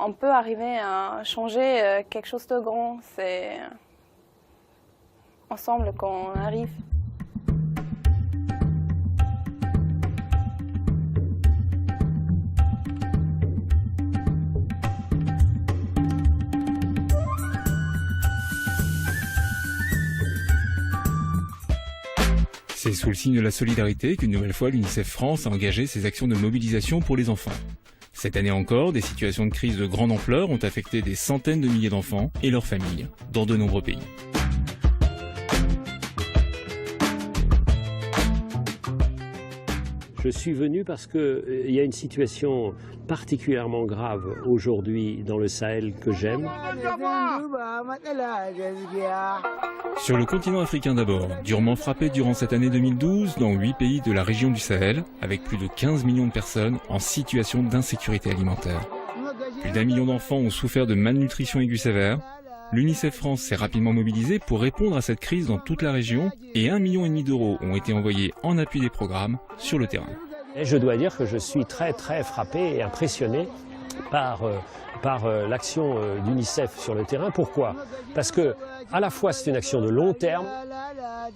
on peut arriver à changer quelque chose de grand. C'est ensemble qu'on arrive. C'est sous le signe de la solidarité qu'une nouvelle fois l'UNICEF France a engagé ses actions de mobilisation pour les enfants. Cette année encore, des situations de crise de grande ampleur ont affecté des centaines de milliers d'enfants et leurs familles dans de nombreux pays. Je suis venu parce qu'il y a une situation particulièrement grave aujourd'hui dans le Sahel que j'aime. Sur le continent africain d'abord, durement frappé durant cette année 2012 dans 8 pays de la région du Sahel, avec plus de 15 millions de personnes en situation d'insécurité alimentaire. Plus d'1 million d'enfants ont souffert de malnutrition aiguë sévère. L'UNICEF France s'est rapidement mobilisée pour répondre à cette crise dans toute la région et 1,5 million d'euros ont été envoyés en appui des programmes sur le terrain. Et je dois dire que je suis très frappé et impressionné par l'action d'UNICEF sur le terrain. Pourquoi? Parce que à la fois c'est une action de long terme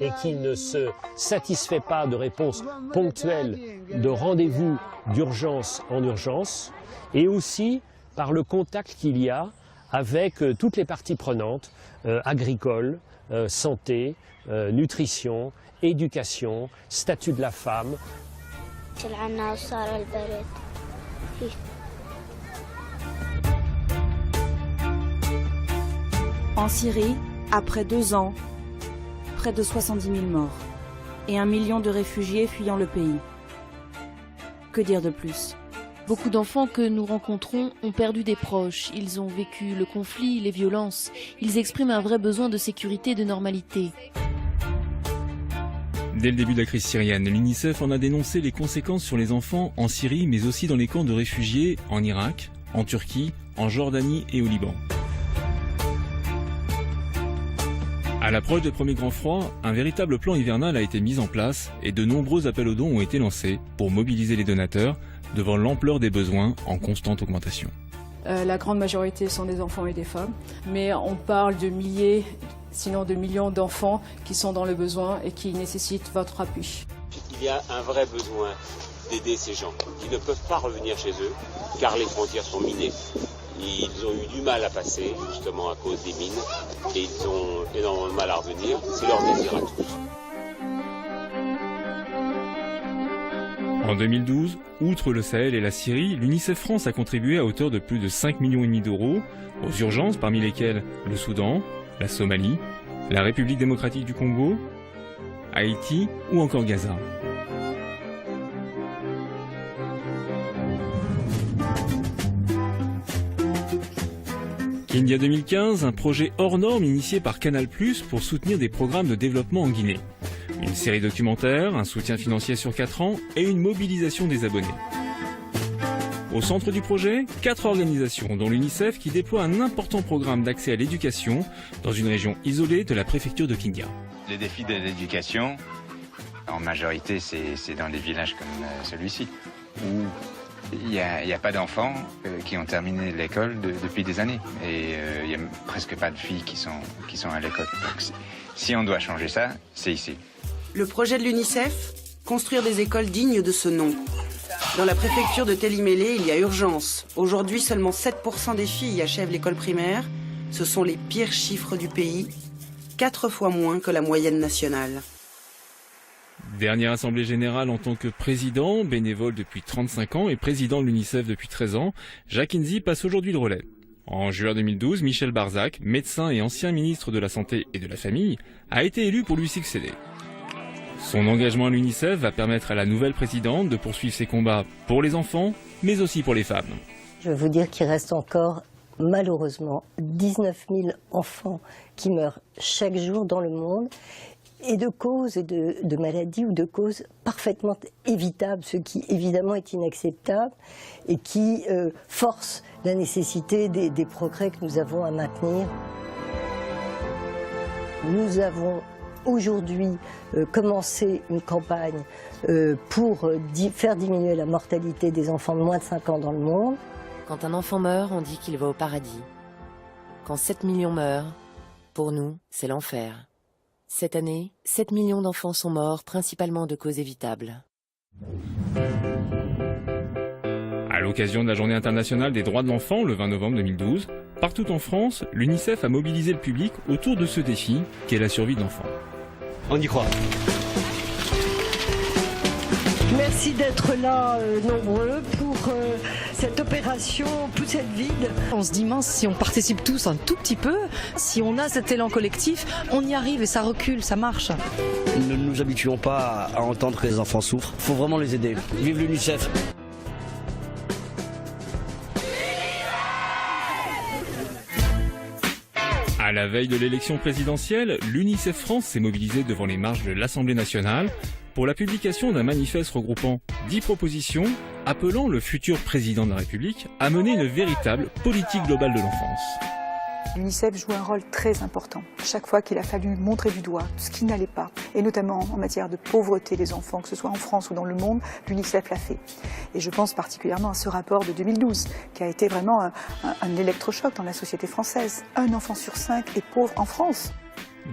et qui ne se satisfait pas de réponses ponctuelles, de rendez-vous d'urgence en urgence, et aussi par le contact qu'il y a avec toutes les parties prenantes, agricoles, santé, nutrition, éducation, statut de la femme. En Syrie, après 2 ans, près de 70 000 morts et 1 million de réfugiés fuyant le pays. Que dire de plus ? Beaucoup d'enfants que nous rencontrons ont perdu des proches. Ils ont vécu le conflit, les violences. Ils expriment un vrai besoin de sécurité et de normalité. Dès le début de la crise syrienne, l'UNICEF en a dénoncé les conséquences sur les enfants en Syrie, mais aussi dans les camps de réfugiés en Irak, en Turquie, en Jordanie et au Liban. À l'approche des premiers grands froids, un véritable plan hivernal a été mis en place et de nombreux appels aux dons ont été lancés pour mobiliser les donateurs devant l'ampleur des besoins en constante augmentation. La grande majorité sont des enfants et des femmes, mais on parle de milliers, sinon de millions d'enfants qui sont dans le besoin et qui nécessitent votre appui. Il y a un vrai besoin d'aider ces gens qui ne peuvent pas revenir chez eux car les frontières sont minées. Ils ont eu du mal à passer justement à cause des mines et ils ont énormément de mal à revenir. C'est leur désir à tous. En 2012, outre le Sahel et la Syrie, l'UNICEF France a contribué à hauteur de plus de 5,5 millions d'euros aux urgences, parmi lesquelles le Soudan, la Somalie, la République démocratique du Congo, Haïti ou encore Gaza. Kenya 2015, un projet hors norme initié par Canal+ pour soutenir des programmes de développement en Guinée. Une série documentaire, un soutien financier sur 4 ans et une mobilisation des abonnés. Au centre du projet, 4 organisations, dont l'UNICEF qui déploie un important programme d'accès à l'éducation dans une région isolée de la préfecture de Kenya. Les défis de l'éducation, en majorité, c'est dans les villages comme celui-ci, où il n'y a pas d'enfants qui ont terminé l'école depuis des années. Et il n'y a presque pas de filles qui sont à l'école. Donc, si on doit changer ça, c'est ici. Le projet de l'UNICEF, construire des écoles dignes de ce nom. Dans la préfecture de Télimélé, il y a urgence. Aujourd'hui, seulement 7% des filles achèvent l'école primaire. Ce sont les pires chiffres du pays, 4 fois moins que la moyenne nationale. Dernière assemblée générale en tant que président, bénévole depuis 35 ans et président de l'UNICEF depuis 13 ans, Jacques Inzi passe aujourd'hui le relais. En juin 2012, Michel Barzac, médecin et ancien ministre de la Santé et de la Famille, a été élu pour lui succéder. Son engagement à l'UNICEF va permettre à la nouvelle présidente de poursuivre ses combats pour les enfants, mais aussi pour les femmes. Je veux vous dire qu'il reste encore, malheureusement, 19 000 enfants qui meurent chaque jour dans le monde, et de causes de maladies ou de causes parfaitement évitables, ce qui évidemment est inacceptable et qui force la nécessité des progrès que nous avons à maintenir. Nous avons aujourd'hui commencé une campagne pour faire diminuer la mortalité des enfants de moins de 5 ans dans le monde. Quand un enfant meurt, on dit qu'il va au paradis. Quand 7 millions meurent, pour nous, c'est l'enfer. Cette année, 7 millions d'enfants sont morts, principalement de causes évitables. À l'occasion de la Journée internationale des droits de l'enfant, le 20 novembre 2012, partout en France, l'UNICEF a mobilisé le public autour de ce défi qu'est la survie de l'enfant. On y croit. Merci d'être là nombreux pour cette opération Poussette vide. On se dit mince, si on participe tous un tout petit peu, si on a cet élan collectif, on y arrive et ça recule, ça marche. Ne nous habituons pas à entendre que les enfants souffrent. Il faut vraiment les aider. Vive l'UNICEF! À la veille de l'élection présidentielle, l'UNICEF France s'est mobilisée devant les marches de l'Assemblée nationale pour la publication d'un manifeste regroupant 10 propositions appelant le futur président de la République à mener une véritable politique globale de l'enfance. L'UNICEF joue un rôle très important. Chaque fois qu'il a fallu montrer du doigt ce qui n'allait pas, et notamment en matière de pauvreté des enfants, que ce soit en France ou dans le monde, l'UNICEF l'a fait. Et je pense particulièrement à ce rapport de 2012, qui a été vraiment un électrochoc dans la société française. Un enfant sur 5 est pauvre en France.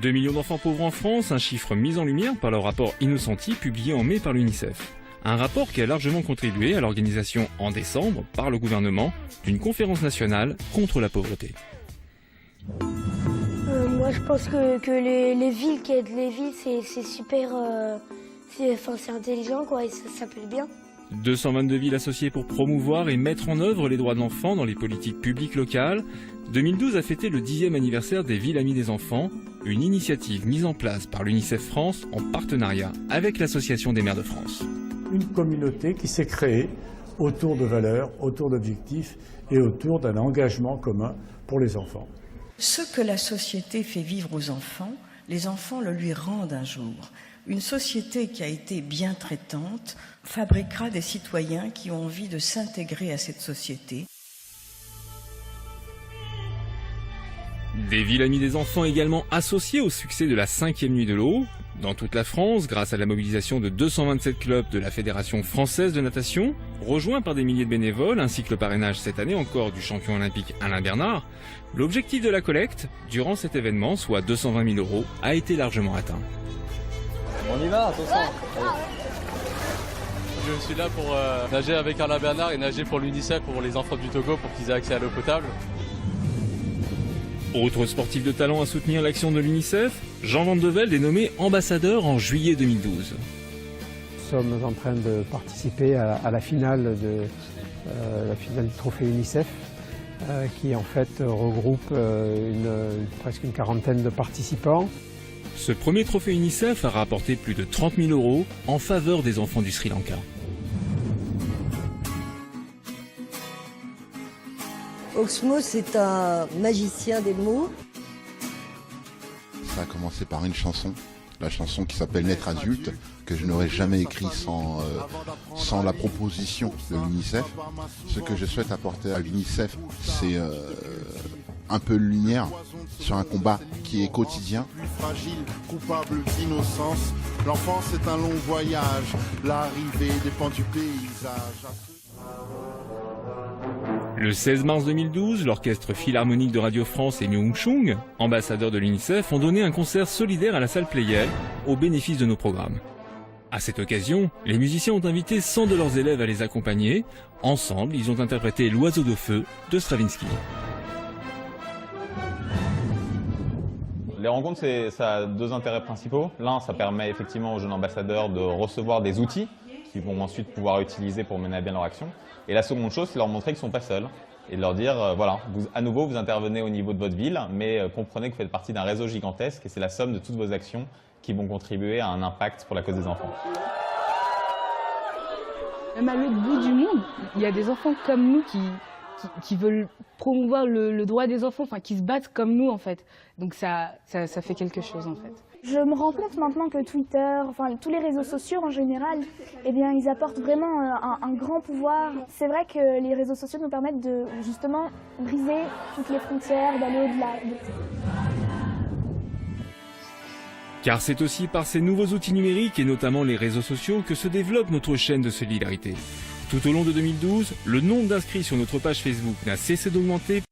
2 millions d'enfants pauvres en France, un chiffre mis en lumière par le rapport Innocenti publié en mai par l'UNICEF. Un rapport qui a largement contribué à l'organisation en décembre par le gouvernement d'une conférence nationale contre la pauvreté. Moi je pense que les villes qui aident les villes c'est super, c'est intelligent quoi et ça plaît bien. 222 villes associées pour promouvoir et mettre en œuvre les droits de l'enfant dans les politiques publiques locales. 2012 a fêté le 10e anniversaire des Villes Amies des Enfants, une initiative mise en place par l'UNICEF France en partenariat avec l'Association des maires de France. Une communauté qui s'est créée autour de valeurs, autour d'objectifs et autour d'un engagement commun pour les enfants. Ce que la société fait vivre aux enfants, les enfants le lui rendent un jour. Une société qui a été bien traitante fabriquera des citoyens qui ont envie de s'intégrer à cette société. Des Villes Amies des Enfants également associées au succès de la 5e nuit de l'eau. Dans toute la France, grâce à la mobilisation de 227 clubs de la Fédération française de natation, rejoints par des milliers de bénévoles, ainsi que le parrainage cette année encore du champion olympique Alain Bernard, l'objectif de la collecte, durant cet événement, soit 220 000 €, a été largement atteint. On y va, attention. Je suis là pour nager avec Alain Bernard et nager pour l'UNICEF, pour les enfants du Togo, pour qu'ils aient accès à l'eau potable. Autre sportif de talent à soutenir l'action de l'UNICEF, Jean Van de Velde est nommé ambassadeur en juillet 2012. Nous sommes en train de participer à la finale du trophée UNICEF, qui en fait regroupe presque une quarantaine de participants. Ce premier trophée UNICEF a rapporté plus de 30 000 € en faveur des enfants du Sri Lanka. Oxmo, c'est un magicien des mots. Ça a commencé par une chanson, la chanson qui s'appelle Naître adulte, que je n'aurais jamais écrite sans la proposition de l'UNICEF. Ce que je souhaite apporter à l'UNICEF, c'est un peu de lumière sur un combat qui est quotidien. Fragile, coupable d'innocence, l'enfance est un long voyage, l'arrivée dépend du paysage. Le 16 mars 2012, l'Orchestre Philharmonique de Radio France et Myung Chung, ambassadeurs de l'UNICEF, ont donné un concert solidaire à la salle Pleyel au bénéfice de nos programmes. À cette occasion, les musiciens ont invité 100 de leurs élèves à les accompagner. Ensemble, ils ont interprété L'Oiseau de feu de Stravinsky. Les rencontres, ça a deux intérêts principaux. L'un, ça permet effectivement aux jeunes ambassadeurs de recevoir des outils qu'ils vont ensuite pouvoir utiliser pour mener à bien leur action. Et la seconde chose, c'est leur montrer qu'ils ne sont pas seuls et de leur dire, voilà, à nouveau, vous intervenez au niveau de votre ville, mais comprenez que vous faites partie d'un réseau gigantesque et c'est la somme de toutes vos actions qui vont contribuer à un impact pour la cause des enfants. Même à l'autre bout du monde, il y a des enfants comme nous qui veulent promouvoir le droit des enfants, enfin qui se battent comme nous en fait. Donc ça fait quelque chose en fait. Je me rends compte maintenant que Twitter, enfin tous les réseaux sociaux en général, eh bien ils apportent vraiment un grand pouvoir. C'est vrai que les réseaux sociaux nous permettent de justement briser toutes les frontières, d'aller au-delà. Car c'est aussi par ces nouveaux outils numériques et notamment les réseaux sociaux que se développe notre chaîne de solidarité. Tout au long de 2012, le nombre d'inscrits sur notre page Facebook n'a cessé d'augmenter.